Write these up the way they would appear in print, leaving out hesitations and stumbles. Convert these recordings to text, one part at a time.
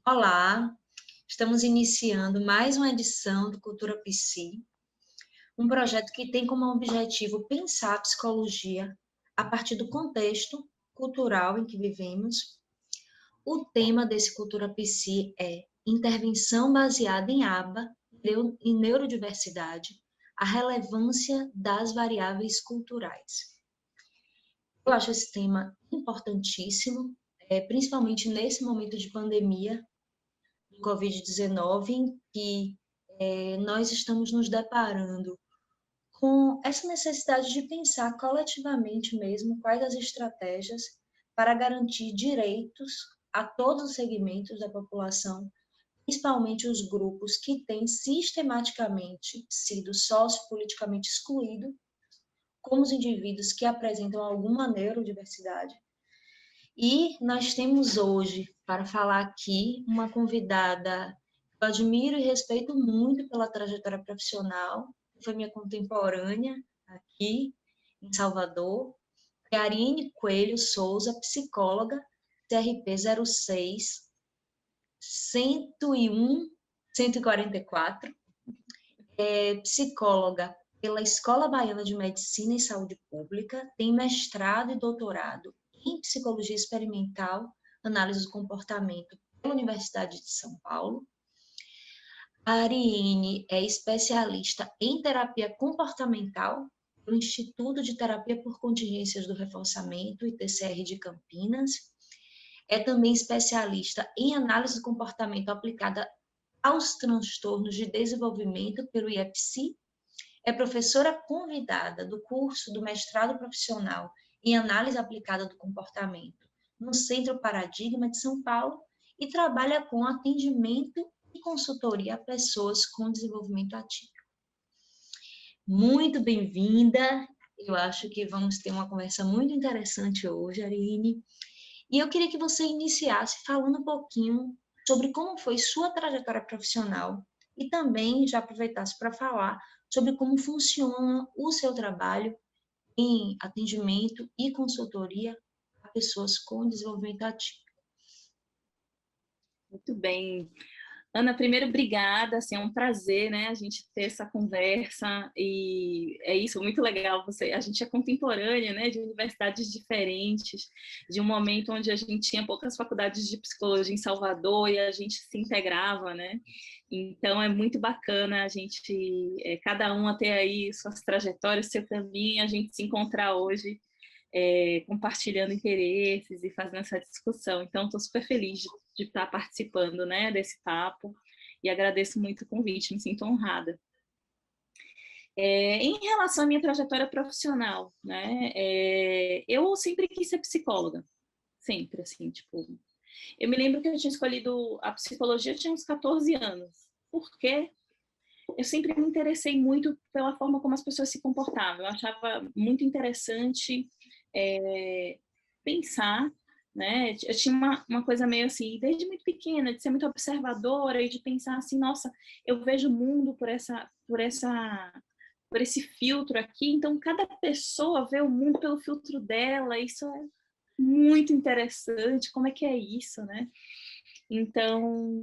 Olá, estamos iniciando mais uma edição do Cultura Psi, um projeto que tem como objetivo pensar a psicologia a partir do contexto cultural em que vivemos. O tema desse Cultura Psi é Intervenção baseada em ABA e neurodiversidade, a relevância das variáveis culturais. Eu acho esse tema importantíssimo, principalmente nesse momento de pandemia, do Covid-19, em que nós estamos nos deparando com essa necessidade de pensar coletivamente mesmo quais as estratégias para garantir direitos a todos os segmentos da população, principalmente os grupos que têm sistematicamente sido sociopoliticamente excluídos, como os indivíduos que apresentam alguma neurodiversidade. E nós temos hoje, para falar aqui, uma convidada que eu admiro e respeito muito pela trajetória profissional, foi minha contemporânea aqui em Salvador, é a Arine Coelho Souza, psicóloga, CRP 06 101 144, psicóloga pela Escola Baiana de Medicina e Saúde Pública, tem mestrado e doutorado em Psicologia Experimental, Análise do Comportamento pela Universidade de São Paulo. A Ariane é especialista em terapia comportamental do Instituto de Terapia por Contingências do Reforçamento, ITCR de Campinas. É também especialista em análise do comportamento aplicada aos transtornos de desenvolvimento pelo IEPSI. É professora convidada do curso do mestrado profissional em análise aplicada do comportamento no Centro Paradigma de São Paulo e trabalha com atendimento e consultoria a pessoas com desenvolvimento atípico. Muito bem-vinda, eu acho que vamos ter uma conversa muito interessante hoje, Arine, e eu queria que você iniciasse falando um pouquinho sobre como foi sua trajetória profissional e também já aproveitasse para falar sobre como funciona o seu trabalho em atendimento e consultoria a pessoas com desenvolvimento atípico. Muito bem. Ana, primeiro, obrigada, assim, é um prazer, né, a gente ter essa conversa, e é isso, muito legal, a gente é contemporânea, né, de universidades diferentes, de um momento onde a gente tinha poucas faculdades de psicologia em Salvador e a gente se integrava, né, então é muito bacana a gente, cada um ter aí suas trajetórias, seu caminho, a gente se encontrar hoje, compartilhando interesses e fazendo essa discussão. Então, estou super feliz de estar participando, né, desse papo e agradeço muito o convite, me sinto honrada. Em relação à minha trajetória profissional, né, eu sempre quis ser psicóloga, sempre, assim, tipo... Eu me lembro que eu tinha escolhido a psicologia, eu tinha uns 14 anos. Por quê? Eu sempre me interessei muito pela forma como as pessoas se comportavam. Eu achava muito interessante pensar, né? Eu tinha uma coisa meio assim, desde muito pequena, de ser muito observadora e de pensar assim, nossa, eu vejo o mundo por esse filtro aqui, então cada pessoa vê o mundo pelo filtro dela, isso é muito interessante, como é que é isso, né? Então,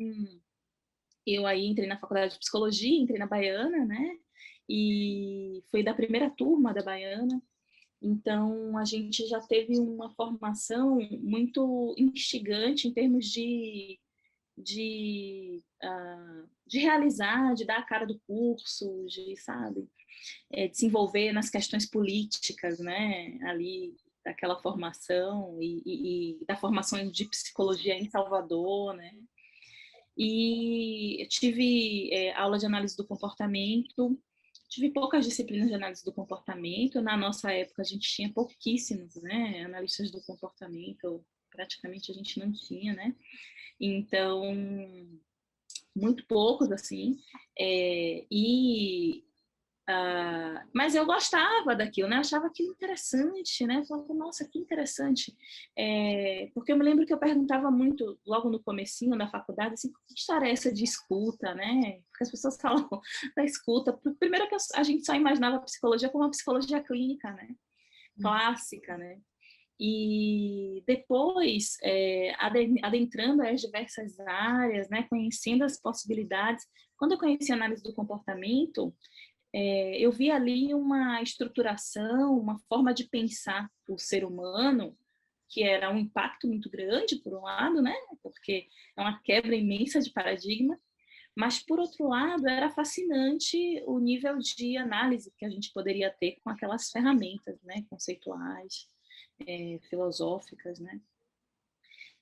eu aí entrei na faculdade de psicologia, entrei na Baiana, né? E fui da primeira turma da Baiana. Então, a gente já teve uma formação muito instigante em termos de realizar, de dar a cara do curso, de, sabe, de se envolver nas questões políticas, né? Ali, daquela formação e da formação de psicologia em Salvador, né? E eu tive aula de análise do comportamento, tive poucas disciplinas de análise do comportamento. Na nossa época, a gente tinha pouquíssimos, né, analistas do comportamento, praticamente a gente não tinha, né? Então, muito poucos, assim. Mas eu gostava daquilo, né? Achava aquilo interessante, né? Falava, nossa, que interessante. Porque eu me lembro que eu perguntava muito, logo no comecinho da faculdade, assim, que história é essa de escuta, né? Porque as pessoas falam da escuta. Primeiro que a gente só imaginava a psicologia como uma psicologia clínica, né? Clássica, né? E depois, adentrando as diversas áreas, né, conhecendo as possibilidades, quando eu conheci a análise do comportamento, eu vi ali uma estruturação, uma forma de pensar o ser humano, que era um impacto muito grande, por um lado, né, porque é uma quebra imensa de paradigma, mas, por outro lado, era fascinante o nível de análise que a gente poderia ter com aquelas ferramentas, né, conceituais, filosóficas, né.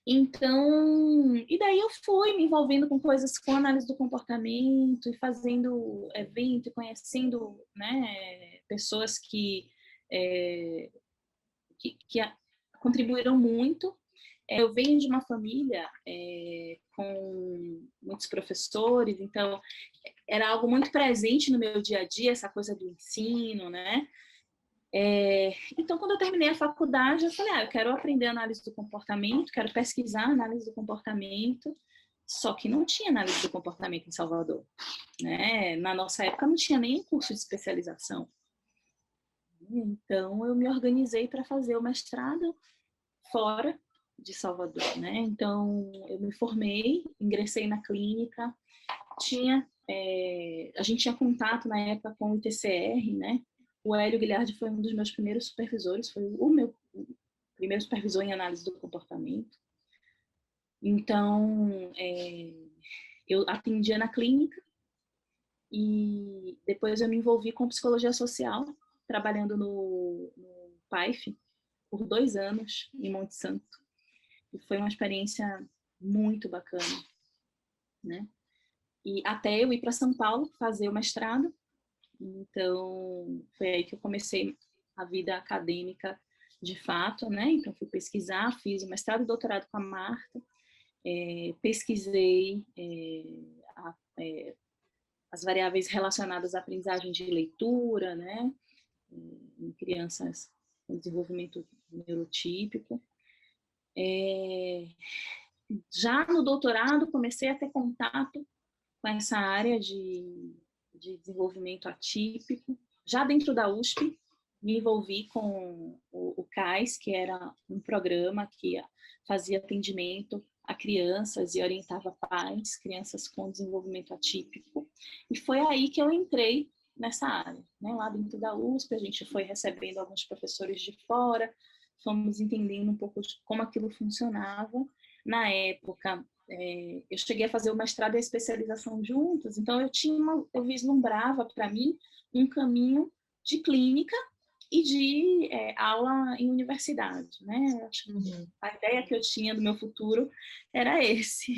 Então, e daí eu fui me envolvendo com coisas com análise do comportamento e fazendo evento, e conhecendo, né, pessoas que contribuíram muito. Eu venho de uma família com muitos professores, então era algo muito presente no meu dia a dia, essa coisa do ensino, né? Então, quando eu terminei a faculdade, eu falei, eu quero aprender análise do comportamento, quero pesquisar análise do comportamento, só que não tinha análise do comportamento em Salvador, né? Na nossa época não tinha nenhum curso de especialização. Então, eu me organizei para fazer o mestrado fora de Salvador, né? Então, eu me formei, ingressei na clínica, a gente tinha contato na época com o ITCR, né? O Hélio Guilherme foi um dos meus primeiros supervisores, foi o meu primeiro supervisor em análise do comportamento. Então, eu atendia na clínica e depois eu me envolvi com psicologia social, trabalhando no PAIF por 2 anos em Monte Santo. E foi uma experiência muito bacana, né? E até eu ir para São Paulo fazer o mestrado. Então, foi aí que eu comecei a vida acadêmica de fato, né? Então, fui pesquisar, fiz o mestrado e doutorado com a Marta, pesquisei as variáveis relacionadas à aprendizagem de leitura, né? Em crianças com desenvolvimento neurotípico. Já no doutorado, comecei a ter contato com essa área de desenvolvimento atípico. Já dentro da USP, me envolvi com o CAIS, que era um programa que fazia atendimento a crianças e orientava pais, crianças com desenvolvimento atípico. E foi aí que eu entrei nessa área, né? Lá dentro da USP, a gente foi recebendo alguns professores de fora, fomos entendendo um pouco de como aquilo funcionava. Na época, eu cheguei a fazer o mestrado e a especialização juntos, então eu vislumbrava para mim um caminho de clínica e de aula em universidade, né? Acho que a ideia que eu tinha do meu futuro era esse.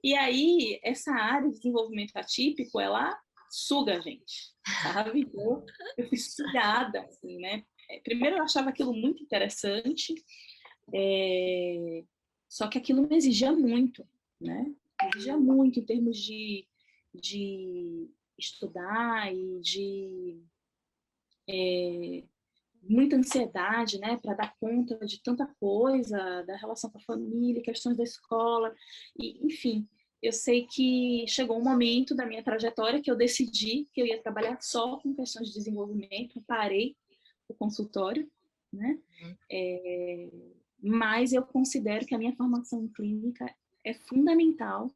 E aí, essa área de desenvolvimento atípico, ela suga a gente, sabe? Então, eu fui sugada, assim, né? Primeiro, eu achava aquilo muito interessante, só que aquilo me exigia muito, né? Exigia muito em termos de estudar e de muita ansiedade, né, para dar conta de tanta coisa, da relação com a família, questões da escola, e, enfim, eu sei que chegou um momento da minha trajetória que eu decidi que eu ia trabalhar só com questões de desenvolvimento, parei o consultório, né, mas eu considero que a minha formação clínica é fundamental,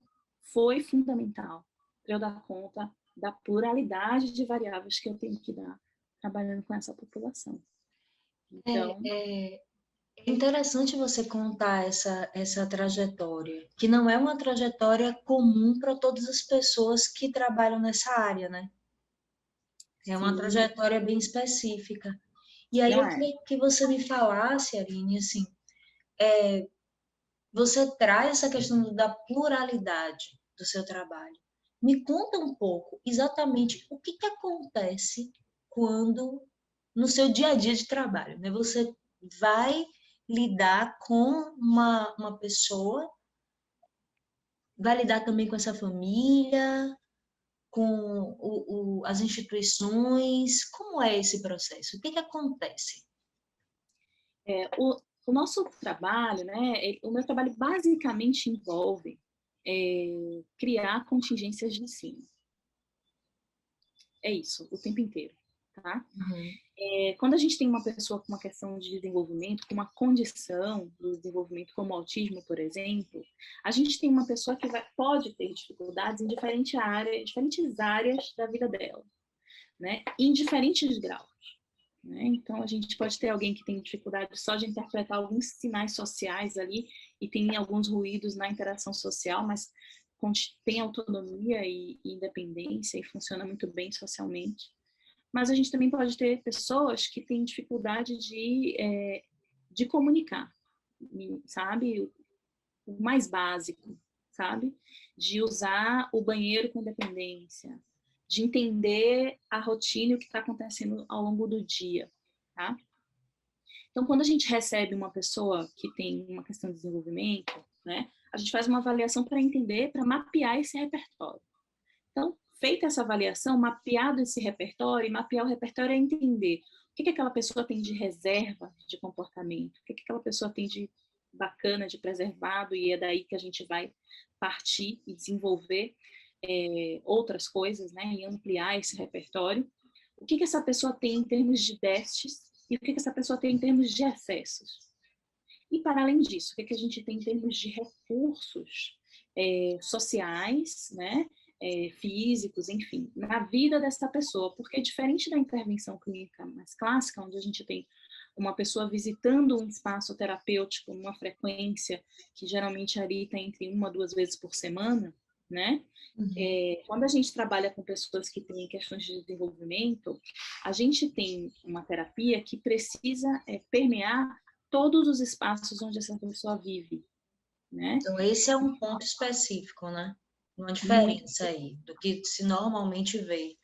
foi fundamental para eu dar conta da pluralidade de variáveis que eu tenho que dar trabalhando com essa população. Então, é interessante você contar essa trajetória, que não é uma trajetória comum para todas as pessoas que trabalham nessa área, né? É uma sim, trajetória bem específica. E aí não eu é. queria que você me falasse, Aline, assim, você traz essa questão da pluralidade do seu trabalho. Me conta um pouco exatamente o que acontece quando, no seu dia a dia de trabalho, né? Você vai lidar com uma pessoa, vai lidar também com essa família, com as instituições. Como é esse processo? O que acontece? O nosso trabalho, né, o meu trabalho basicamente envolve criar contingências de ensino. É isso, o tempo inteiro. tá? Uhum. Quando a gente tem uma pessoa com uma questão de desenvolvimento, com uma condição do desenvolvimento, como autismo, por exemplo, a gente tem uma pessoa que pode ter dificuldades em diferentes áreas da vida dela, né? Em diferentes graus. Né? Então, a gente pode ter alguém que tem dificuldade só de interpretar alguns sinais sociais ali e tem alguns ruídos na interação social, mas tem autonomia e independência e funciona muito bem socialmente. Mas a gente também pode ter pessoas que têm dificuldade de comunicar, sabe? O mais básico, sabe? De usar o banheiro com independência, de entender a rotina e o que está acontecendo ao longo do dia, tá? Então, quando a gente recebe uma pessoa que tem uma questão de desenvolvimento, né, a gente faz uma avaliação para entender, para mapear esse repertório. Então, feita essa avaliação, mapeado esse repertório, e mapear o repertório é entender o que aquela pessoa tem de reserva de comportamento, o que aquela pessoa tem de bacana, de preservado, e é daí que a gente vai partir e desenvolver outras coisas, né, e ampliar esse repertório. O que essa pessoa tem em termos de déficits e o que essa pessoa tem em termos de excessos. E, para além disso, o que a gente tem em termos de recursos sociais, né, físicos, enfim, na vida dessa pessoa, porque diferente da intervenção clínica mais clássica, onde a gente tem uma pessoa visitando um espaço terapêutico numa frequência que geralmente ali está entre 1 a 2 vezes por semana, né? Uhum. Quando a gente trabalha com pessoas que têm questões de desenvolvimento, a gente tem uma terapia que precisa permear todos os espaços onde essa pessoa vive, né? Então, esse é um ponto específico, né? Uma Muito. diferença aí do que se normalmente vê.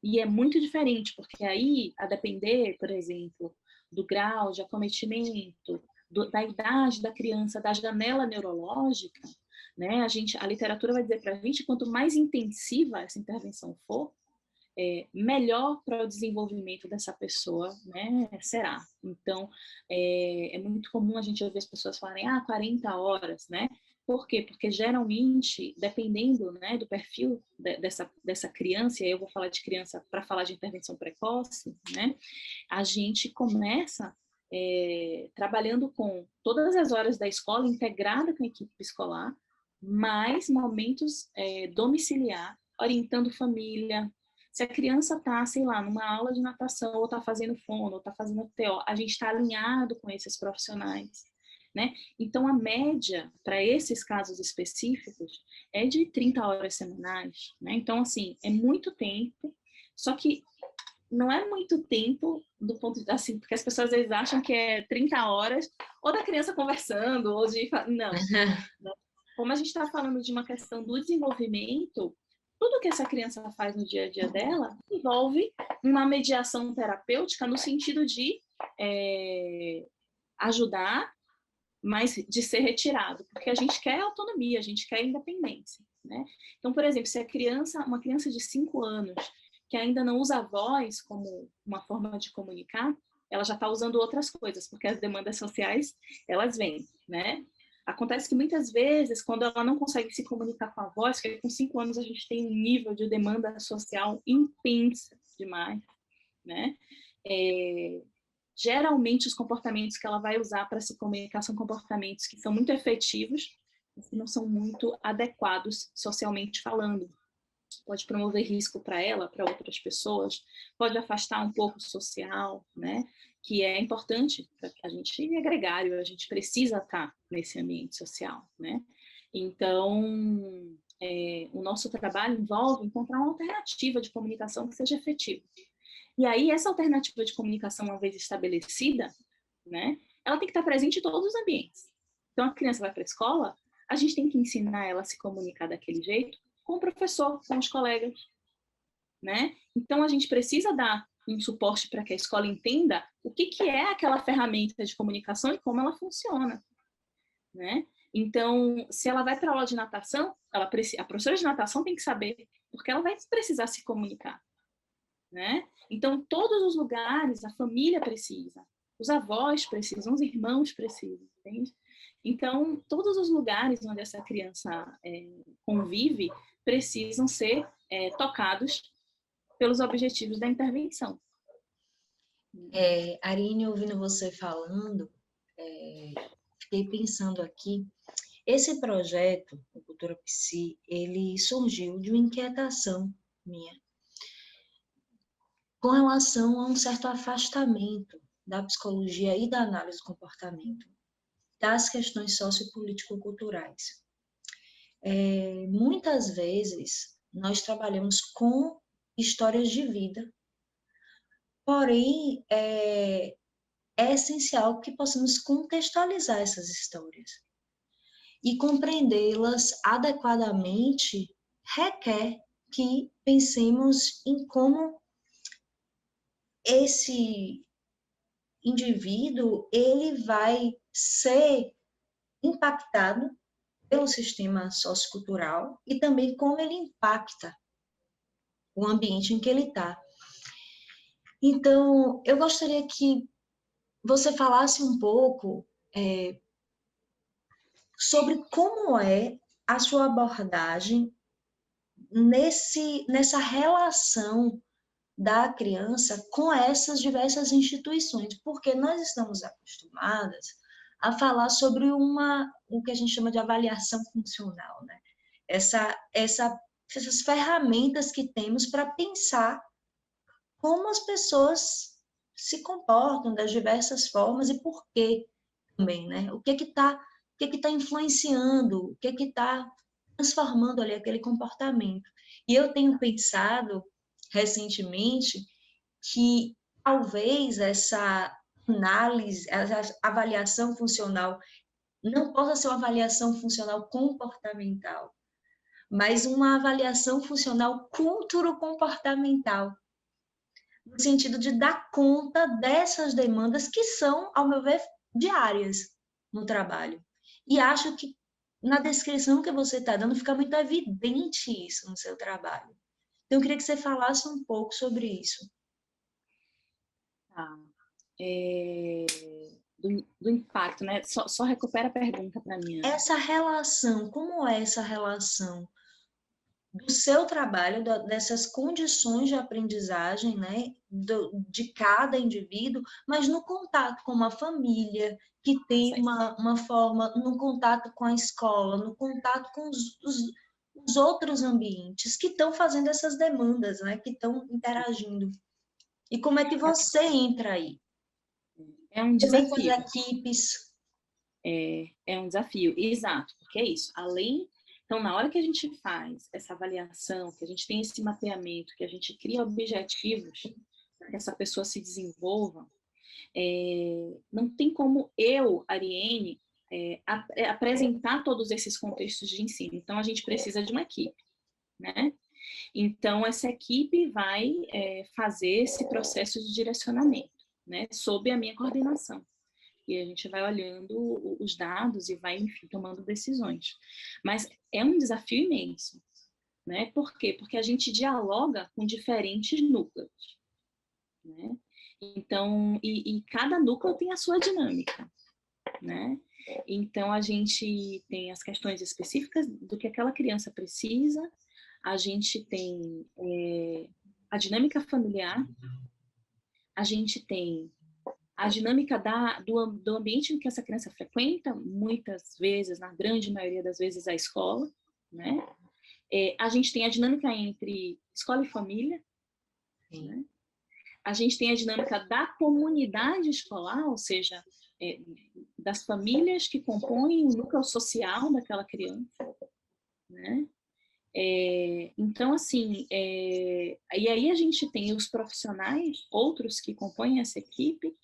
E é muito diferente, porque aí, a depender, por exemplo, do grau de acometimento, da idade da criança, da janela neurológica, né, a literatura vai dizer para a gente, quanto mais intensiva essa intervenção for, melhor para o desenvolvimento dessa pessoa, né, será. Então, é muito comum a gente ouvir as pessoas falarem, 40 horas, né? Por quê? Porque geralmente, dependendo, né, do perfil dessa criança, e aí eu vou falar de criança para falar de intervenção precoce, né, a gente começa trabalhando com todas as horas da escola, integrada com a equipe escolar, mais momentos domiciliar, orientando família. Se a criança está, sei lá, numa aula de natação, ou está fazendo fono, ou está fazendo TO, a gente está alinhado com esses profissionais, né? Então, a média para esses casos específicos é de 30 horas semanais, né? Então, assim, é muito tempo, só que não é muito tempo do ponto de, assim, porque as pessoas às vezes acham que é 30 horas ou da criança conversando, ou de... Não. Como a gente está falando de uma questão do desenvolvimento, tudo que essa criança faz no dia a dia dela envolve uma mediação terapêutica no sentido de ajudar, mas de ser retirado, porque a gente quer autonomia, a gente quer independência, né? Então, por exemplo, se uma criança de 5 anos que ainda não usa a voz como uma forma de comunicar, ela já está usando outras coisas, porque as demandas sociais, elas vêm, né? Acontece que muitas vezes, quando ela não consegue se comunicar com a voz, porque com 5 anos a gente tem um nível de demanda social intensa demais, né? Geralmente, os comportamentos que ela vai usar para se comunicar são comportamentos que são muito efetivos, mas que não são muito adequados socialmente falando. Pode promover risco para ela, para outras pessoas, pode afastar um pouco o social, né? Que é importante para que a gente é gregário, a gente precisa estar nesse ambiente social, né? Então, o nosso trabalho envolve encontrar uma alternativa de comunicação que seja efetiva. E aí, essa alternativa de comunicação, uma vez estabelecida, né, ela tem que estar presente em todos os ambientes. Então, a criança vai para a escola, a gente tem que ensinar ela a se comunicar daquele jeito com o professor, com os colegas, né? Então, a gente precisa dar um suporte para que a escola entenda o que é aquela ferramenta de comunicação e como ela funciona, né? Então, se ela vai para a aula de natação, a professora de natação tem que saber, porque ela vai precisar se comunicar, né? Então, todos os lugares, a família precisa, os avós precisam, os irmãos precisam, entende? Então, todos os lugares onde essa criança convive precisam ser tocados pelos objetivos da intervenção. Arine, ouvindo você falando, fiquei pensando aqui, esse projeto, o Cultura Psi, ele surgiu de uma inquietação minha, com relação a um certo afastamento da psicologia e da análise do comportamento, das questões sociopolítico-culturais. Muitas vezes, nós trabalhamos com histórias de vida, porém, é essencial que possamos contextualizar essas histórias. E compreendê-las adequadamente requer que pensemos em como esse indivíduo ele vai ser impactado pelo sistema sociocultural e também como ele impacta o ambiente em que ele está. Então, eu gostaria que você falasse um pouco sobre como é a sua abordagem nessa relação da criança com essas diversas instituições, porque nós estamos acostumadas a falar sobre o que a gente chama de avaliação funcional, né? Essas ferramentas que temos para pensar como as pessoas se comportam das diversas formas e por quê também, né? O que está influenciando, o que está transformando ali aquele comportamento. E eu tenho pensado recentemente que talvez essa análise, essa avaliação funcional não possa ser uma avaliação funcional comportamental, mas uma avaliação funcional culturo-comportamental, no sentido de dar conta dessas demandas que são, ao meu ver, diárias no trabalho. E acho que na descrição que você está dando fica muito evidente isso no seu trabalho. Então, eu queria que você falasse um pouco sobre isso. Tá. Do impacto, né? Só recupera a pergunta para mim. Essa relação, como é essa relação do seu trabalho, dessas condições de aprendizagem, né, de cada indivíduo, mas no contato com uma família, que tem uma forma, no contato com a escola, no contato com os outros ambientes que estão fazendo essas demandas, né, que estão interagindo. E como é que você entra aí? É um desafio. Com as equipes. É um desafio, exato, porque é isso. Então, na hora que a gente faz essa avaliação, que a gente tem esse mapeamento, que a gente cria objetivos para que essa pessoa se desenvolva, não tem como eu, Ariane, apresentar todos esses contextos de ensino. Então, a gente precisa de uma equipe, né? Então, essa equipe vai fazer esse processo de direcionamento, né? Sob a minha coordenação. E a gente vai olhando os dados e vai, enfim, tomando decisões. Mas é um desafio imenso, né? Por quê? Porque a gente dialoga com diferentes núcleos, né? Então, e cada núcleo tem a sua dinâmica, né? Então, a gente tem as questões específicas do que aquela criança precisa, a gente tem a dinâmica familiar, a gente tem a dinâmica do ambiente em que essa criança frequenta, muitas vezes, na grande maioria das vezes, a escola, né? A gente tem a dinâmica entre escola e família, né? A gente tem a dinâmica da comunidade escolar, ou seja, das famílias que compõem o núcleo social daquela criança, né? Então, assim, e aí a gente tem os profissionais, outros que compõem essa equipe,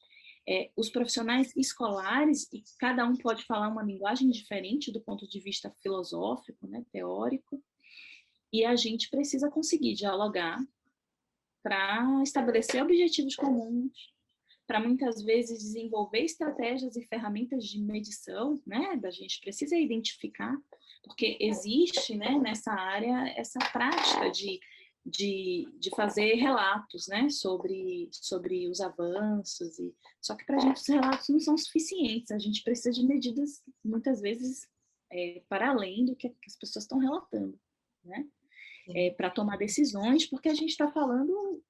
os profissionais escolares, e cada um pode falar uma linguagem diferente do ponto de vista filosófico, né, teórico, e a gente precisa conseguir dialogar para estabelecer objetivos comuns, para muitas vezes desenvolver estratégias e ferramentas de medição, né, da gente precisa identificar, porque existe, né, nessa área essa prática de fazer relatos, né, sobre os avanços, só que para a gente os relatos não são suficientes, a gente precisa de medidas, muitas vezes, para além do que as pessoas estão relatando, né? para tomar decisões, porque a gente está falando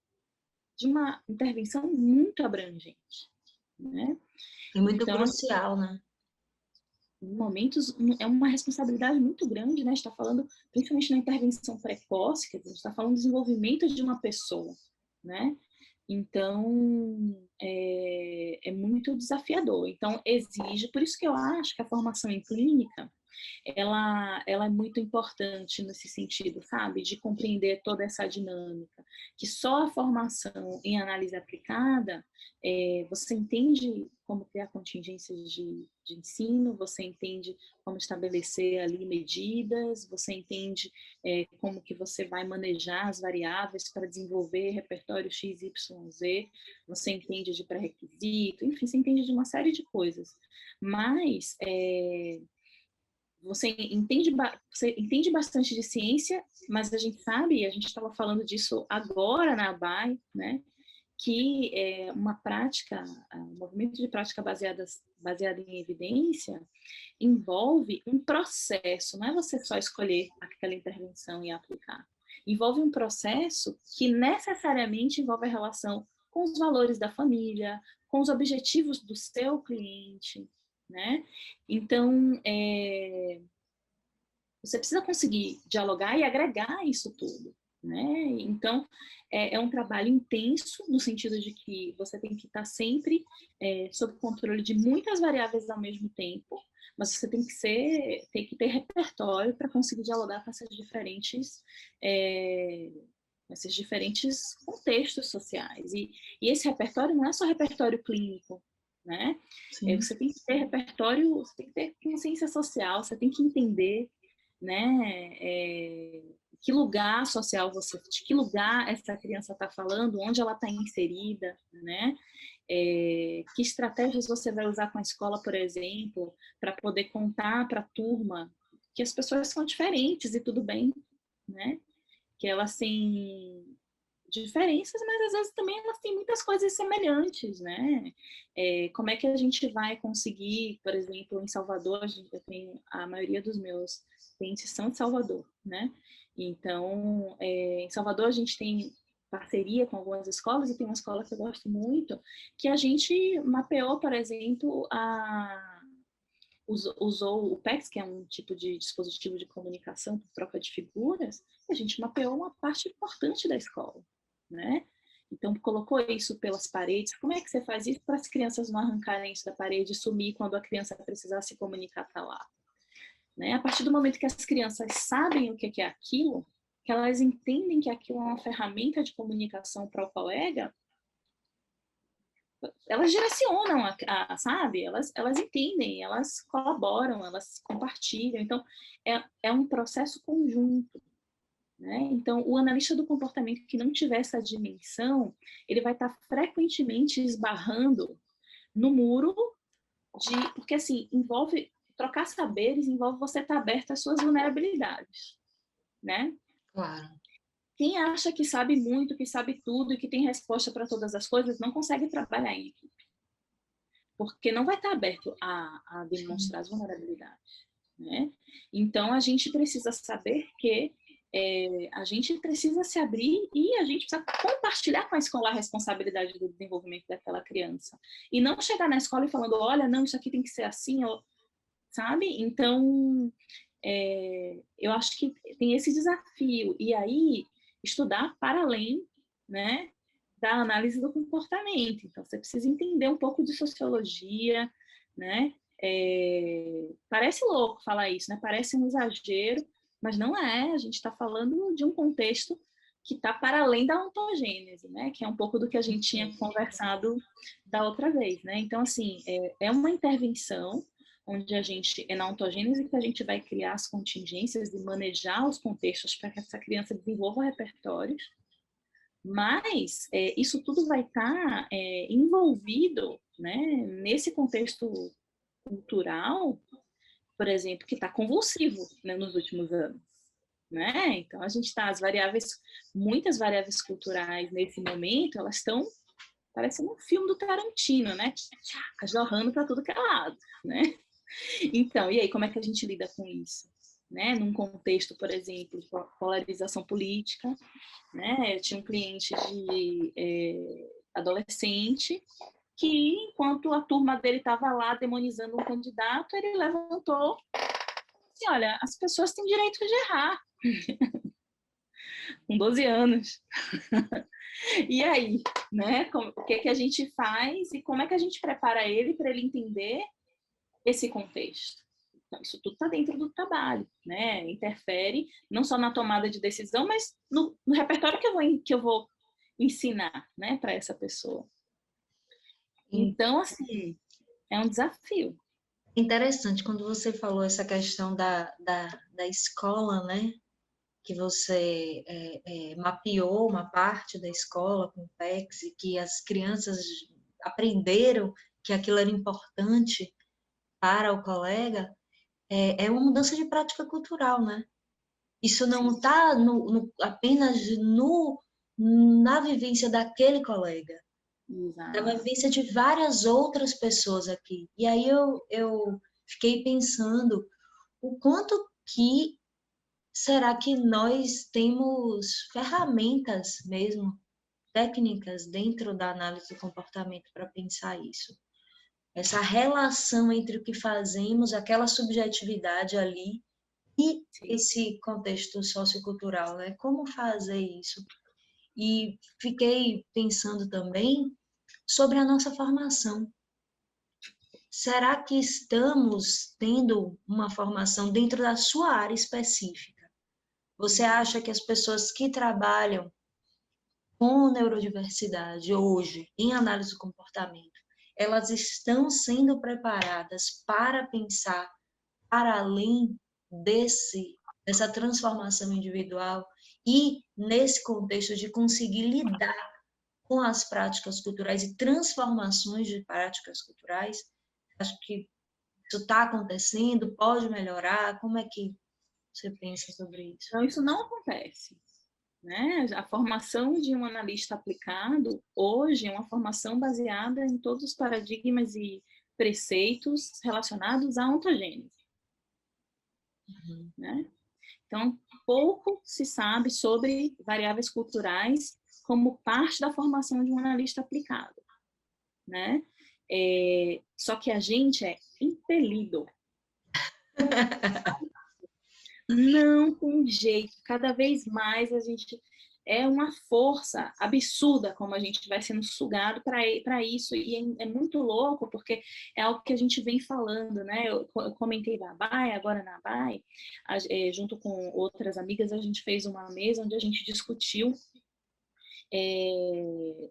de uma intervenção muito abrangente, né? E muito Então, crucial, né? em momentos, é uma responsabilidade muito grande, né? A gente está falando, principalmente na intervenção precoce, quer dizer, a gente está falando do desenvolvimento de uma pessoa, né? Então, é muito desafiador. Então, exige, por isso que eu acho que a formação em clínica, ela é muito importante nesse sentido, sabe? De compreender toda essa dinâmica. Que só a formação em análise aplicada, você entende como criar contingências de ensino, você entende como estabelecer ali medidas, você entende como que você vai manejar as variáveis para desenvolver repertório X, Y, Z, você entende de pré-requisito, enfim, você entende de uma série de coisas. Mas você entende bastante de ciência, mas a gente sabe, a gente estava falando disso agora na ABAE, né, que uma prática, um movimento de prática baseada em evidência, envolve um processo, não é você só escolher aquela intervenção e aplicar. Envolve um processo que necessariamente envolve a relação com os valores da família, com os objetivos do seu cliente, né? Então, você precisa conseguir dialogar e agregar isso tudo, né? Então, é um trabalho intenso, no sentido de que você tem que estar sempre sob controle de muitas variáveis ao mesmo tempo, mas você tem que ter repertório para conseguir dialogar com esses diferentes contextos sociais. E esse repertório não é só repertório clínico, né? Você tem que ter repertório, você tem que ter consciência social, você tem que entender, né, que lugar social de que lugar essa criança está falando, onde ela está inserida, né? Que estratégias você vai usar com a escola, por exemplo, para poder contar para a turma que as pessoas são diferentes e tudo bem, né? Que elas têm diferenças, mas às vezes também elas têm muitas coisas semelhantes, né? Como é que a gente vai conseguir, por exemplo, em Salvador, eu tenho, a maioria dos meus clientes são de Salvador, né? Então, em Salvador a gente tem parceria com algumas escolas, e tem uma escola que eu gosto muito, que a gente mapeou, por exemplo, usou o PEX, que é um tipo de dispositivo de comunicação por troca de figuras, e a gente mapeou uma parte importante da escola, né? Então, colocou isso pelas paredes. Como é que você faz isso para as crianças não arrancarem isso da parede e sumir quando a criança precisar se comunicar tá lá? Né? A partir do momento que as crianças sabem o que é aquilo, que elas entendem que aquilo é uma ferramenta de comunicação para o colega, elas direcionam, sabe? Elas entendem, elas colaboram, elas compartilham. Então, é um processo conjunto. Né? Então, o analista do comportamento que não tiver essa dimensão, ele vai estar frequentemente esbarrando no muro porque assim, trocar saberes, envolve você estar aberto às suas vulnerabilidades, né? Claro. Quem acha que sabe muito, que sabe tudo e que tem resposta para todas as coisas, não consegue trabalhar em equipe, porque não vai estar aberto a demonstrar as vulnerabilidades, né? Então, a gente precisa saber que a gente precisa se abrir e a gente precisa compartilhar com a escola a responsabilidade do desenvolvimento daquela criança. E não chegar na escola e falando, olha, não, isso aqui tem que ser assim, sabe? Então, eu acho que tem esse desafio. E aí, estudar para além, né, da análise do comportamento. Então, você precisa entender um pouco de sociologia, né? Parece louco falar isso, né? Parece um exagero, mas não é. A gente está falando de um contexto que está para além da ontogênese, né? Que é um pouco do que a gente tinha conversado da outra vez, né? Então, assim, é uma intervenção onde a gente, na ontogênese, que a gente vai criar as contingências e manejar os contextos para que essa criança desenvolva repertórios, mas isso tudo vai estar envolvido, né, nesse contexto cultural, por exemplo, que está convulsivo, né, nos últimos anos. Né? Então, a gente está, muitas variáveis culturais nesse momento, elas estão parecendo um filme do Tarantino, né? Jorrando para tudo que é lado, né? Então, e aí, como é que a gente lida com isso? né? Num contexto, por exemplo, de polarização política, né? Eu tinha um cliente de adolescente que, enquanto a turma dele estava lá demonizando um candidato, ele levantou assim, olha, as pessoas têm direito de errar, com 12 anos. E aí, né? O que a gente faz e como é que a gente prepara ele para ele entender esse contexto? Então, isso tudo está dentro do trabalho, né? Interfere não só na tomada de decisão, mas no repertório que eu vou ensinar, né, para essa pessoa. Então, assim, é um desafio. Interessante, quando você falou essa questão da escola, né? Que você mapeou uma parte da escola com o PEX e que as crianças aprenderam que aquilo era importante para o colega, é uma mudança de prática cultural, né? Isso não está apenas na vivência daquele colega, da vivência de várias outras pessoas aqui. E aí eu fiquei pensando o quanto que será que nós temos ferramentas mesmo, técnicas dentro da análise do comportamento para pensar isso? Essa relação entre o que fazemos, aquela subjetividade ali, e esse contexto sociocultural, né? Como fazer isso? E fiquei pensando também sobre a nossa formação. Será que estamos tendo uma formação dentro da sua área específica? Você acha que as pessoas que trabalham com neurodiversidade hoje, em análise do comportamento, elas estão sendo preparadas para pensar para além dessa transformação individual e nesse contexto de conseguir lidar com as práticas culturais e transformações de práticas culturais? Acho que isso está acontecendo, pode melhorar, como é que você pensa sobre isso? Então, isso não acontece. Né? A formação de um analista aplicado hoje é uma formação baseada em todos os paradigmas e preceitos relacionados à ontogênese. Né? Então, pouco se sabe sobre variáveis culturais como parte da formação de um analista aplicado. Né? Só que a gente é impelido. Não tem jeito. Cada vez mais a gente é uma força absurda como a gente vai sendo sugado para isso. E é muito louco, porque é algo que a gente vem falando, né? Eu comentei na BAE, agora na BAE, junto com outras amigas, a gente fez uma mesa onde a gente discutiu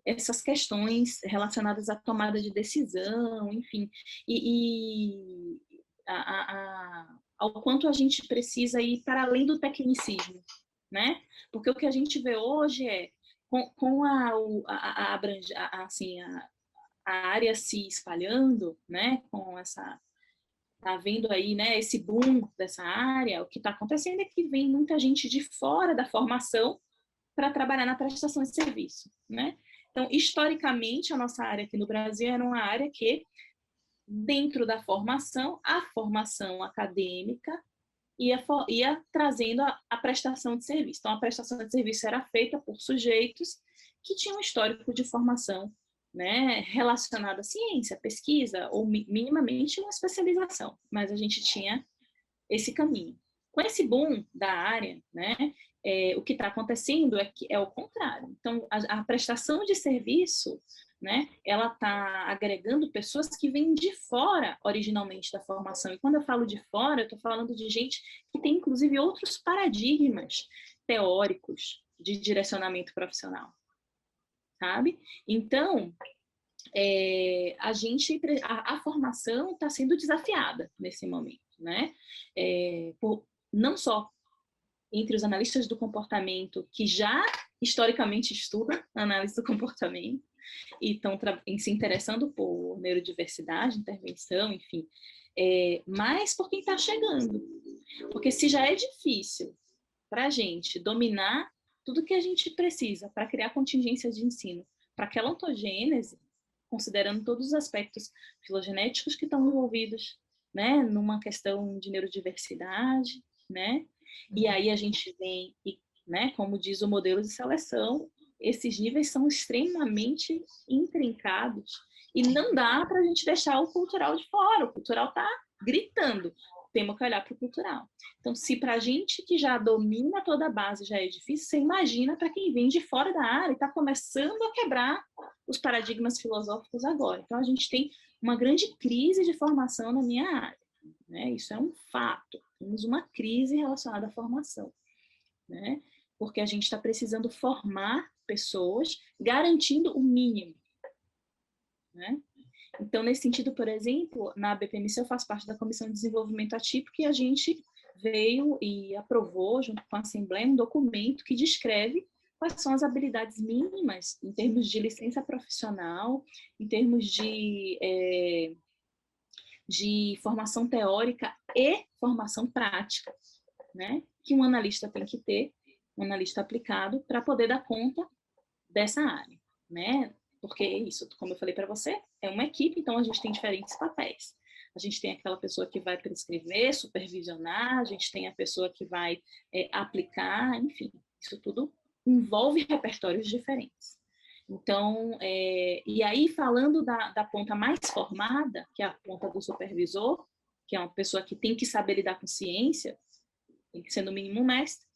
essas questões relacionadas à tomada de decisão, enfim, e ao quanto a gente precisa ir para além do tecnicismo, né? Porque o que a gente vê hoje é, com assim, a área se espalhando, né? Com essa tá vendo aí, né, esse boom dessa área, o que está acontecendo é que vem muita gente de fora da formação para trabalhar na prestação de serviço, né? Então, historicamente, a nossa área aqui no Brasil era uma área que, dentro da formação, a formação acadêmica ia trazendo a prestação de serviço. Então, a prestação de serviço era feita por sujeitos que tinham um histórico de formação, né, relacionado à ciência, pesquisa, ou minimamente uma especialização, mas a gente tinha esse caminho. Com esse boom da área, né, o que está acontecendo é que é o contrário. Então, a prestação de serviço, né, ela está agregando pessoas que vêm de fora, originalmente, da formação. E quando eu falo de fora, eu estou falando de gente que tem, inclusive, outros paradigmas teóricos de direcionamento profissional, sabe? Então, a formação está sendo desafiada nesse momento, né? Não só entre os analistas do comportamento que já historicamente estudam análise do comportamento e estão se interessando por neurodiversidade, intervenção, enfim, mas por quem está chegando. Porque se já é difícil para a gente dominar tudo que a gente precisa para criar contingências de ensino para aquela ontogênese, considerando todos os aspectos filogenéticos que estão envolvidos, né, numa questão de neurodiversidade, né? E aí a gente vem, e, né, como diz o modelo de seleção, esses níveis são extremamente intrincados e não dá para a gente deixar o cultural de fora. O cultural está gritando, temos que olhar para o cultural. Então, se para a gente que já domina toda a base já é difícil, você imagina para quem vem de fora da área e está começando a quebrar os paradigmas filosóficos agora. Então, a gente tem uma grande crise de formação na minha área, né? Isso é um fato. Temos uma crise relacionada à formação, né? Porque a gente está precisando formar pessoas, garantindo o mínimo, né? Então, nesse sentido, por exemplo, na BPMC eu faço parte da Comissão de Desenvolvimento Atípico e a gente veio e aprovou, junto com a Assembleia, um documento que descreve quais são as habilidades mínimas em termos de licença profissional, em termos de formação teórica e formação prática, né? Que um analista tem que ter, um analista aplicado, para poder dar conta dessa área, né? Porque é isso, como eu falei para você, é uma equipe, então a gente tem diferentes papéis. A gente tem aquela pessoa que vai prescrever, supervisionar, a gente tem a pessoa que vai aplicar, enfim, isso tudo envolve repertórios diferentes. Então, e aí falando da ponta mais formada, que é a ponta do supervisor, que é uma pessoa que tem que saber lidar com ciência, tem que ser no mínimo um mestre,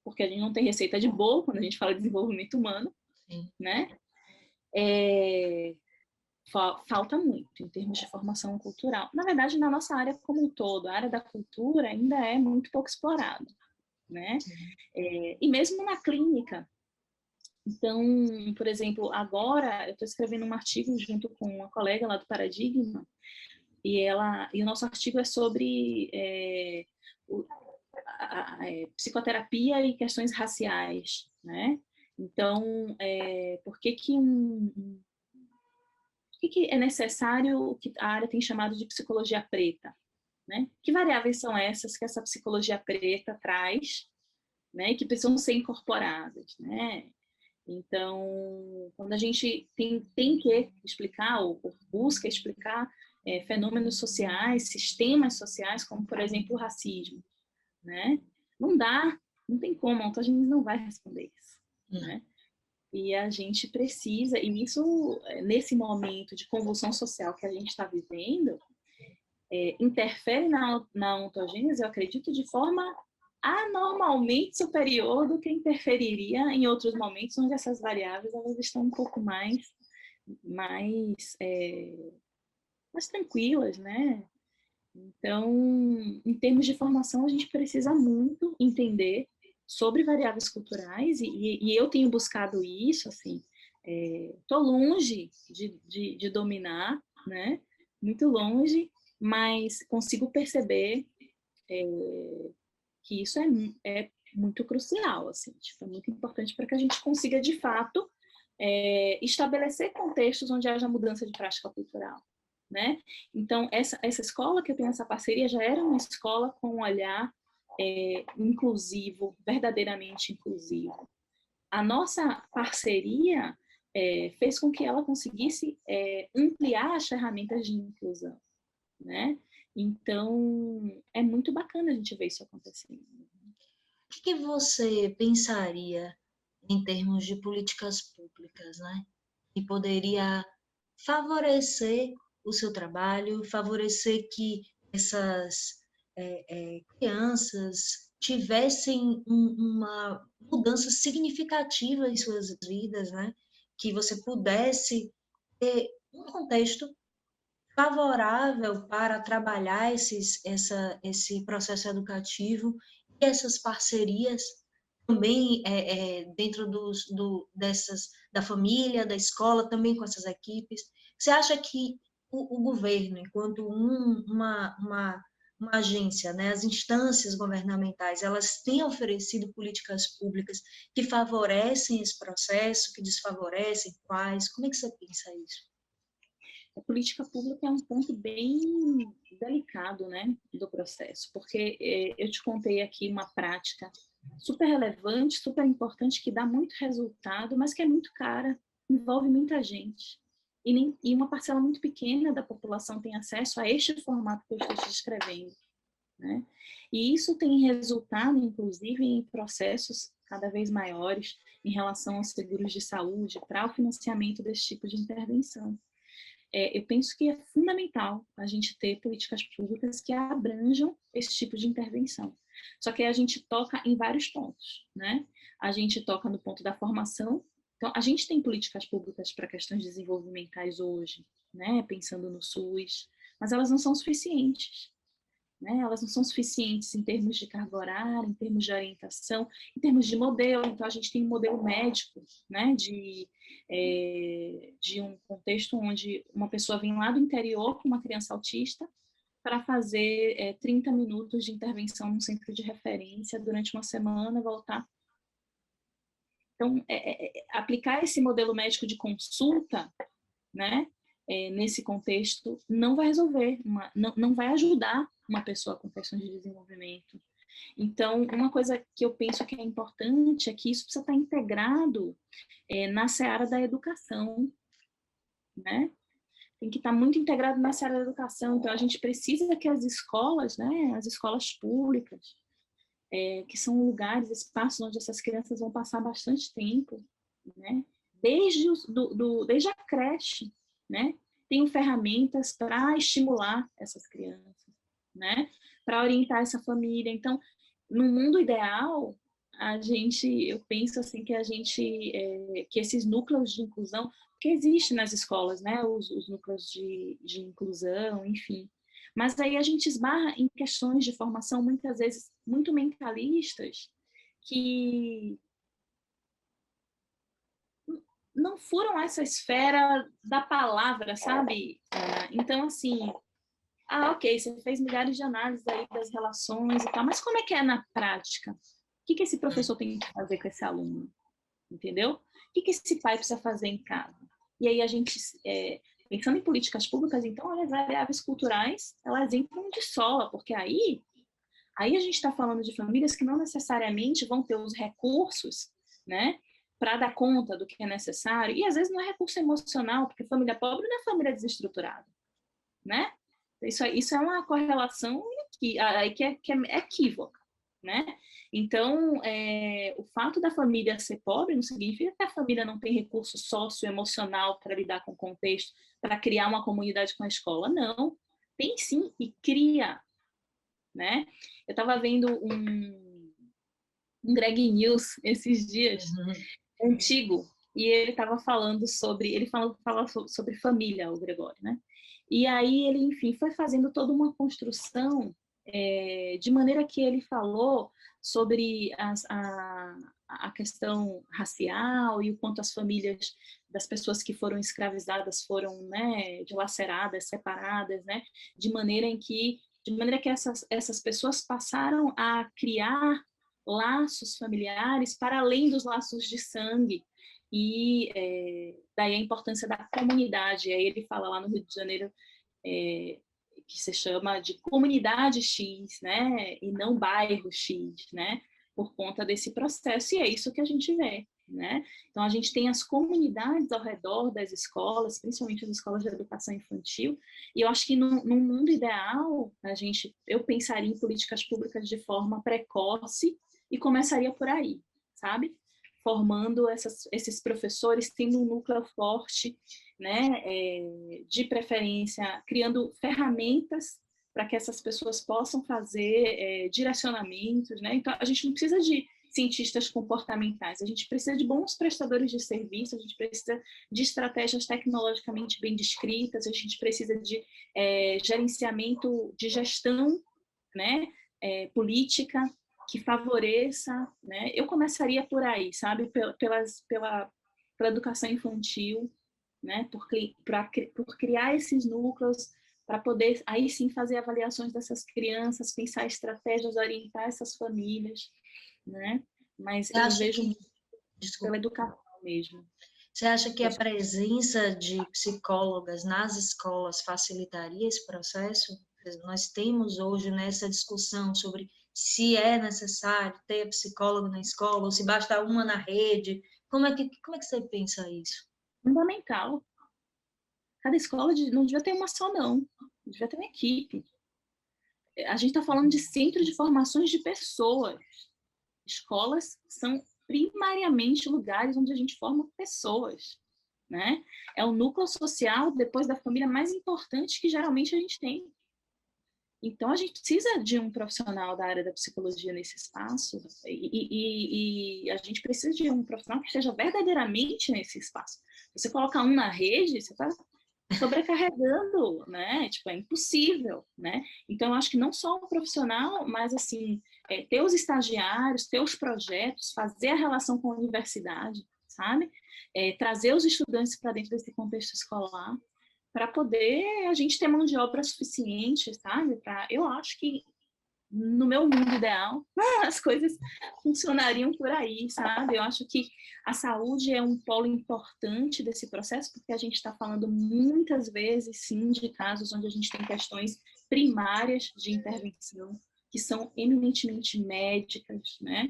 porque a gente não tem receita de bolo quando a gente fala de desenvolvimento humano, né? Falta muito em termos de formação cultural. Na verdade, na nossa área como um todo, a área da cultura ainda é muito pouco explorada, né? E mesmo na clínica. Então, por exemplo, agora eu estou escrevendo um artigo junto com uma colega lá do Paradigma, e o nosso artigo é sobre psicoterapia e questões raciais, né? Então, por que é necessário o que a área tem chamado de psicologia preta, né? Que variáveis são essas que essa psicologia preta traz, né? Que precisam ser incorporadas, né? Então, quando a gente tem que explicar ou busca explicar fenômenos sociais, sistemas sociais, como, por exemplo, o racismo, né? Não dá, não tem como, então a gente não vai responder isso, né? E a gente precisa, e isso, nesse momento de convulsão social que a gente está vivendo, interfere na ontogênese, eu acredito, de forma anormalmente superior do que interferiria em outros momentos onde essas variáveis elas estão um pouco mais tranquilas, né? Então, em termos de formação, a gente precisa muito entender sobre variáveis culturais e eu tenho buscado isso, assim, estou longe de dominar, né? Muito longe, mas consigo perceber que isso é muito crucial, assim, tipo, é muito importante para que a gente consiga, de fato, estabelecer contextos onde haja mudança de prática cultural, né? Então, essa escola que eu tenho essa parceria já era uma escola com um olhar inclusivo, verdadeiramente inclusivo. A nossa parceria fez com que ela conseguisse ampliar as ferramentas de inclusão, né? Então, é muito bacana a gente ver isso acontecendo. O que você pensaria em termos de políticas públicas, né? Que poderia favorecer o seu trabalho, favorecer que essas crianças tivessem uma mudança significativa em suas vidas, né? Que você pudesse ter um contexto favorável para trabalhar esse processo educativo e essas parcerias também dentro da família, da escola, também com essas equipes. Você acha que o governo, enquanto uma agência, né, as instâncias governamentais, elas têm oferecido políticas públicas que favorecem esse processo, que desfavorecem quais? Como é que você pensa isso? A política pública é um ponto bem delicado, né, do processo, porque eu te contei aqui uma prática super relevante, super importante, que dá muito resultado, mas que é muito cara, envolve muita gente. E uma parcela muito pequena da população tem acesso a este formato que eu estou te descrevendo, né? E isso tem resultado, inclusive, em processos cada vez maiores em relação aos seguros de saúde para o financiamento desse tipo de intervenção. Eu penso que é fundamental a gente ter políticas públicas que abranjam esse tipo de intervenção. Só que a gente toca em vários pontos, né? A gente toca no ponto da formação. Então, a gente tem políticas públicas para questões desenvolvimentais hoje, né? Pensando no SUS, mas elas não são suficientes. Né? Elas não são suficientes em termos de carga horária, em termos de orientação, em termos de modelo. Então, a gente tem um modelo médico, né? De um contexto onde uma pessoa vem lá do interior com uma criança autista para fazer 30 minutos de intervenção num centro de referência durante uma semana e voltar. Então, aplicar esse modelo médico de consulta, né? Nesse contexto, não vai resolver, não vai ajudar uma pessoa com questões de desenvolvimento. Então, uma coisa que eu penso que é importante é que isso precisa estar integrado na seara da educação, né? Tem que estar muito integrado na seara da educação. Então, a gente precisa que as escolas, né, as escolas públicas, que são lugares, espaços onde essas crianças vão passar bastante tempo, né? Desde a creche, né? Tenham ferramentas para estimular essas crianças, né? Para orientar essa família. Então, no mundo ideal, eu penso assim que que esses núcleos de inclusão, que existem nas escolas, né? Os núcleos de inclusão, enfim. Mas aí a gente esbarra em questões de formação, muitas vezes, muito mentalistas, que não furam essa esfera da palavra, sabe? Então, assim, ok, você fez milhares de análises aí das relações e tal, mas como é que é na prática? O que esse professor tem que fazer com esse aluno? Entendeu? O que esse pai precisa fazer em casa? E aí a gente, pensando em políticas públicas, então, as variáveis culturais, elas entram de sola, porque aí a gente está falando de famílias que não necessariamente vão ter os recursos, né, para dar conta do que é necessário, e às vezes não é recurso emocional, porque família pobre não é família desestruturada, né? Isso é uma correlação que é equívoca, né? Então, o fato da família ser pobre não significa que a família não tem recurso socioemocional para lidar com o contexto, para criar uma comunidade com a escola. Não, tem sim, e cria, né? Eu estava vendo um Greg News esses dias, antigo, e ele estava falando sobre, falava sobre família, o Gregório, né? E aí ele, enfim, foi fazendo toda uma construção de maneira que ele falou sobre a questão racial e o quanto as famílias das pessoas que foram escravizadas foram, né, dilaceradas, separadas, né, de maneira que essas pessoas passaram a criar laços familiares para além dos laços de sangue, e daí a importância da comunidade. Aí ele fala lá no Rio de Janeiro que se chama de comunidade X, né, e não bairro X, né, por conta desse processo, e é isso que a gente vê, né. Então, a gente tem as comunidades ao redor das escolas, principalmente as escolas de educação infantil, e eu acho que num mundo ideal, eu pensaria em políticas públicas de forma precoce e começaria por aí, sabe? Formando esses professores, tendo um núcleo forte, né, de preferência, criando ferramentas para que essas pessoas possam fazer direcionamentos, né? Então, a gente não precisa de cientistas comportamentais, a gente precisa de bons prestadores de serviço, a gente precisa de estratégias tecnologicamente bem descritas, a gente precisa de gerenciamento, de gestão, né, política, que favoreça, né? Eu começaria por aí, sabe? Pela educação infantil, né? Por criar esses núcleos, para poder aí sim fazer avaliações dessas crianças, pensar estratégias, orientar essas famílias, né? Mas eu vejo muito pela educação mesmo. Você acha que a presença de psicólogas nas escolas facilitaria esse processo? Nós temos hoje nessa discussão sobre se é necessário ter psicólogo na escola, ou se basta uma na rede. Como é que você pensa isso? a gente está falando de centro de formações de pessoas. Escolas são primariamente lugares onde a gente forma pessoas, né? É o núcleo social, depois da família, mais importante que geralmente a gente tem. Então, a gente precisa de um profissional da área da psicologia nesse espaço e a gente precisa de um profissional que esteja verdadeiramente nesse espaço. Você colocar um na rede, você está sobrecarregando, né? Tipo, é impossível, né? Então, eu acho que não só um profissional, mas, assim, ter os estagiários, ter os projetos, fazer a relação com a universidade, sabe? Trazer os estudantes para dentro desse contexto escolar, para poder a gente ter mão de obra suficiente, sabe? Eu acho que no meu mundo ideal as coisas funcionariam por aí, sabe? Eu acho que a saúde é um polo importante desse processo, porque a gente está falando muitas vezes, sim, de casos onde a gente tem questões primárias de intervenção, que são eminentemente médicas, né?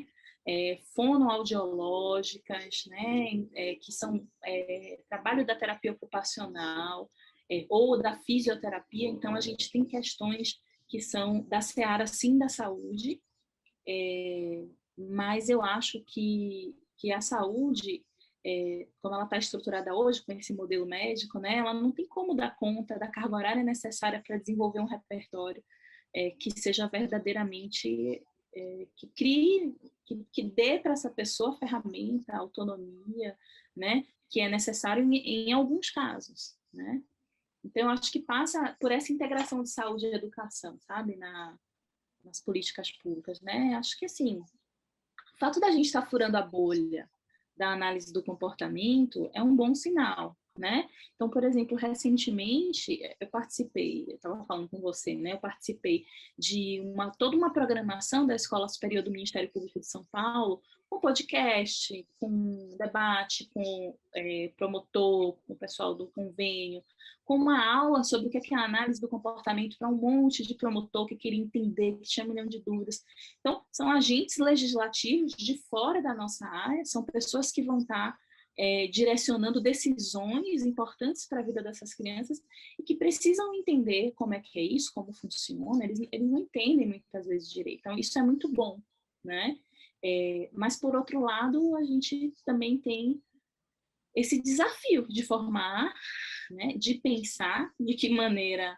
Fonoaudiológicas, né? Que são trabalho da terapia ocupacional, ou da fisioterapia. Então, a gente tem questões que são da seara, sim, da saúde, mas eu acho que a saúde, como ela está estruturada hoje, com esse modelo médico, né, ela não tem como dar conta da carga horária necessária para desenvolver um repertório que seja verdadeiramente, que crie, que dê para essa pessoa a ferramenta, a autonomia, né, que é necessário em alguns casos, né? Então, eu acho que passa por essa integração de saúde e educação, sabe, nas políticas públicas, né? Acho que, assim, o fato da gente estar furando a bolha da análise do comportamento é um bom sinal, né? Então, por exemplo, recentemente, eu estava falando com você, né? Eu participei de toda uma programação da Escola Superior do Ministério Público de São Paulo, com podcast, com debate, com promotor, com o pessoal do convênio, com uma aula sobre o que é a análise do comportamento para um monte de promotor que queria entender, que tinha um milhão de dúvidas. Então, são agentes legislativos de fora da nossa área, são pessoas que vão estar direcionando decisões importantes para a vida dessas crianças e que precisam entender como é que é isso, como funciona, eles não entendem muitas vezes direito. Então, isso é muito bom, né? Mas, por outro lado, a gente também tem esse desafio de formar, né, de pensar de que maneira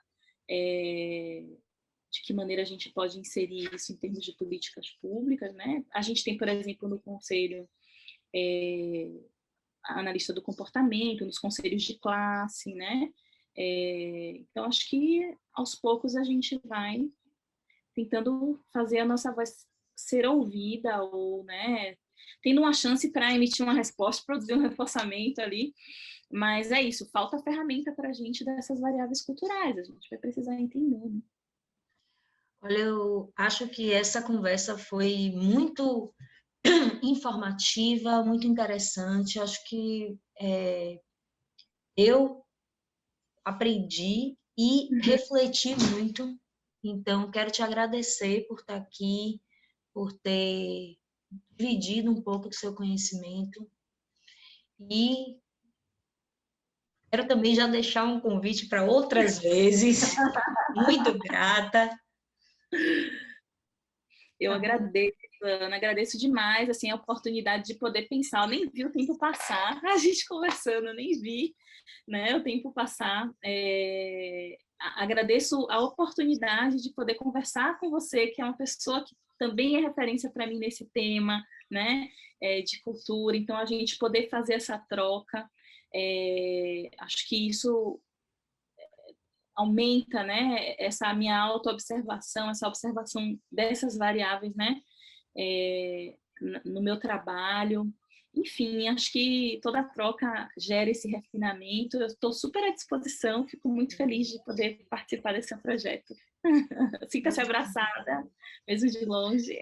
a gente pode inserir isso em termos de políticas públicas, né? A gente tem, por exemplo, no Conselho a analista do comportamento, nos conselhos de classe, né? Então, acho que aos poucos a gente vai tentando fazer a nossa voz ser ouvida, ou, né, tendo uma chance para emitir uma resposta, produzir um reforçamento ali. Mas é isso, falta ferramenta para a gente dessas variáveis culturais, a gente vai precisar entender, né? Olha, eu acho que essa conversa foi muito informativa, muito interessante. Acho que eu aprendi e refleti muito. Então, quero te agradecer por estar aqui, por ter dividido um pouco do seu conhecimento. E quero também já deixar um convite para outras vezes. Muito grata. Eu agradeço, Ana, agradeço demais assim, a oportunidade de poder pensar. Eu nem vi o tempo passar, a gente conversando, eu nem vi, né, o tempo passar. Agradeço a oportunidade de poder conversar com você, que é uma pessoa que também é referência para mim nesse tema, né, de cultura. Então, a gente poder fazer essa troca, acho que isso aumenta, né, essa minha autoobservação, essa observação dessas variáveis, né, no meu trabalho. Enfim, acho que toda a troca gera esse refinamento. Eu estou super à disposição, fico muito feliz de poder participar desse projeto. Sinta-se abraçada, mesmo de longe.